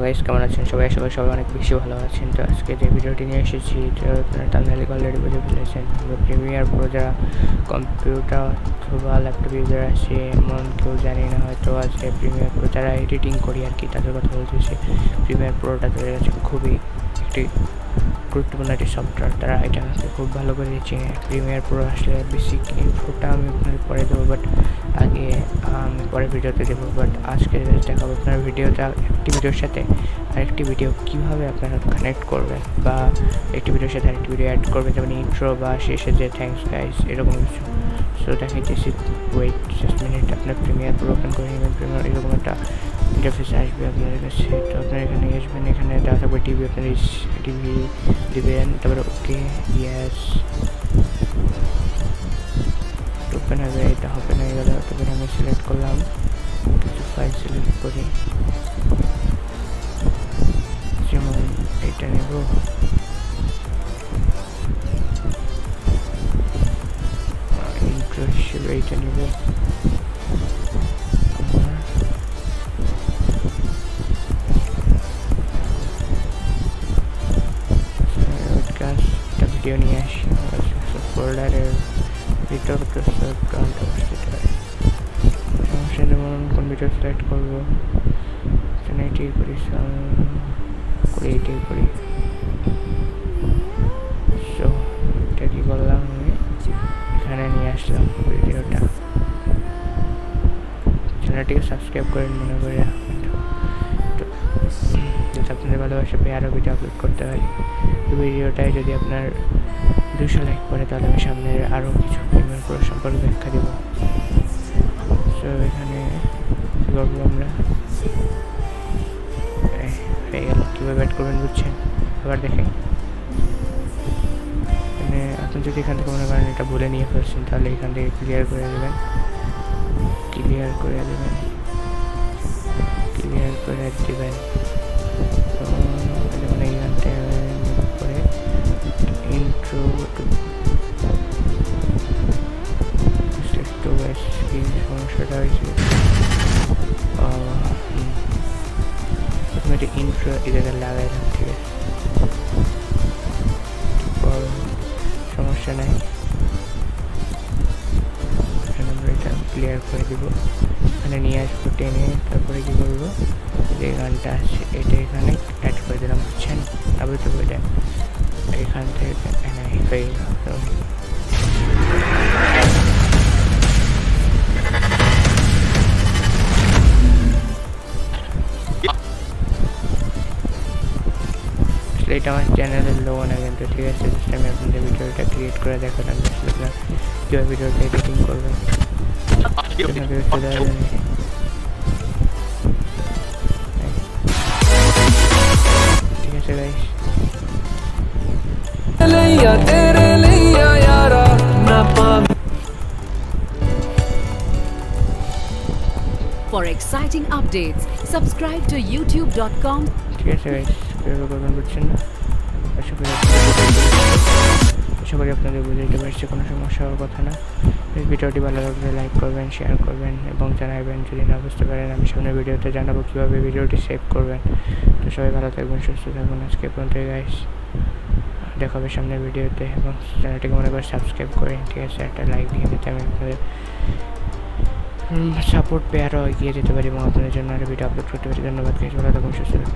Guys, কেমন আছেন সবাই? আশা করি সবাই অনেক বেশি ভালো আছেন। তো আজকে যে ভিডিওটি নিয়ে এসেছি আপনারা টার্মিনালে অলরেডি বুঝে ফেলেছেন। প্রিমিয়ার প্রো যারা কম্পিউটার অথবা ল্যাপটপ ইউজার আছে এমন কেউ জানি না, হয়তো আছে প্রিমিয়ার প্রো যারা এডিটিং করি আর কি, তাদের কথা বলতেছি। প্রিমিয়ার প্রোটা তাদের কাছে খুবই একটি গুরুত্বপূর্ণ একটি সফটওয়্যার, তারা এটা খুব ভালো করে চিনে। প্রিমিয়ার প্রো আসলে বেসিক ইনফোটা আমি আপনাদের পরে দেবো, বাট আগে আমি পরে ভিডিওতে দেবো। বাট আজকে দেখাবো আপনার ভিডিওটা একটি ভিডিওর সাথে আরেকটি ভিডিও কীভাবে আপনারা কানেক্ট করবেন, বা একটি ভিডিওর সাথে আরেকটি ভিডিও অ্যাড করবেন, যেমন ইন্ট্রো বা শেষে যে থ্যাঙ্কস গাইস এরকম কিছু। সো দেখাইতেছি, ওয়েট জাস্ট মিনিট। আপনার প্রিমিয়ার প্রো ওপেন করে নেবেন। প্রিমিয়ার এরকম একটা ইন্টারফেস আসবে আপনাদের কাছে। তো আপনার এখানে আসবেন, এখানে দেওয়া থাকবে টিভি, আপনার টিভি দিবেন, তারপরে ওকে ইয়েস ওপেন হবে। এটা ওপেন হয়ে গেল। তারপরে আমি সিলেক্ট করলাম, কিছু ফাইল সিলেক্ট করি, যেমন এইটা নেব। ইন্ট্রো হিসেবে এইটা নেব। ভিডিও নিয়ে আসি ফোল্ডারের ভিতর, সমস্যা যেমন কোন ভিডিও সিলেক্ট করবো, এটাই করি, এটাই করি। সো এটা কি করলাম, আমি এখানে নিয়ে আসলাম ভিডিওটা। চ্যানেলটিকে সাবস্ক্রাইব করেন মনে করে, যাতে আপনাদের ভালোবাসা পেয়ে আরও ভিডিও আপলোড করতে পারি। ভিডিওটায় যদি আপনার 200 লাইক করে, তাহলে আমি সামনে আরও কিছু প্রিমিয়ার প্রো সম্পর্কে ব্যাখ্যা দেবো। সো এখানে কী করবো আমরা, হয়ে গেল। কীভাবে অ্যাড করবেন বুঝছেন? আবার দেখেন, মানে আপনি যদি এখান থেকে মনে করেন এটা বলে নিয়ে ফেলছেন, তাহলে এখান থেকে ক্লিয়ার করে দেবেন, যেমন এইখানটা করে ইন্ট্রো একটু বেশি সমস্যাটা হয়েছে। প্রথমে একটা ইন্ট্রো এই জায়গায় লাগাইলাম, ঠিক আছে, সমস্যা নাই। আমরা এটা ক্লিয়ার করে দিব, এখানে নিয়ে আসবো টেনে। তারপরে কী করবো, যে গানটা আছে এটা এখানে অ্যাড করে দিলাম, বুঝছেন? তারপরে তো বলে এখান থেকে হয়ে গেল। এটা আমার চ্যানেলের লোগো না কিন্তু, ঠিক আছে? জাস্ট আমি আপনাদের ভিডিওটা ক্রিয়েট করে দেখালাম, আপনার কীভাবে ভিডিওটা এডিটিং করবেন। ঠিক আছে guys, For exciting updates, subscribe to youtube.com. ঠিক আছে গাইস, কীভাবে করবেন বুঝছেন না? আশা করি আপনাদের বুঝতে পারছি, কোনো সমস্যা হওয়ার কথা না। ভিডিওটি ভালো লাগলে লাইক করবেন, শেয়ার করবেন এবং জানাবেন যদি না বুঝতে পারেন। আমি সামনের ভিডিওতে জানাবো কীভাবে ভিডিওটি সেভ করবেন। তো সবাই ভালো থাকবেন, সুস্থ থাকবেন। আজকে পর্যন্ত গাইস, দেখা হবে সামনের ভিডিওতে, এবং চ্যানেলটিকে মনে করে সাবস্ক্রাইব করেন, ঠিক আছে? একটা লাইক দিয়ে দিতে আমি আপনাদের সাপোর্ট পেয়ে আরও এগিয়ে যেতে পারি এবং আপনাদের জন্য আরও ভিডিও আপলোড করতে পারি। ধন্যবাদ গাইস, ভালো থাকুন, সুস্থ থাকুন।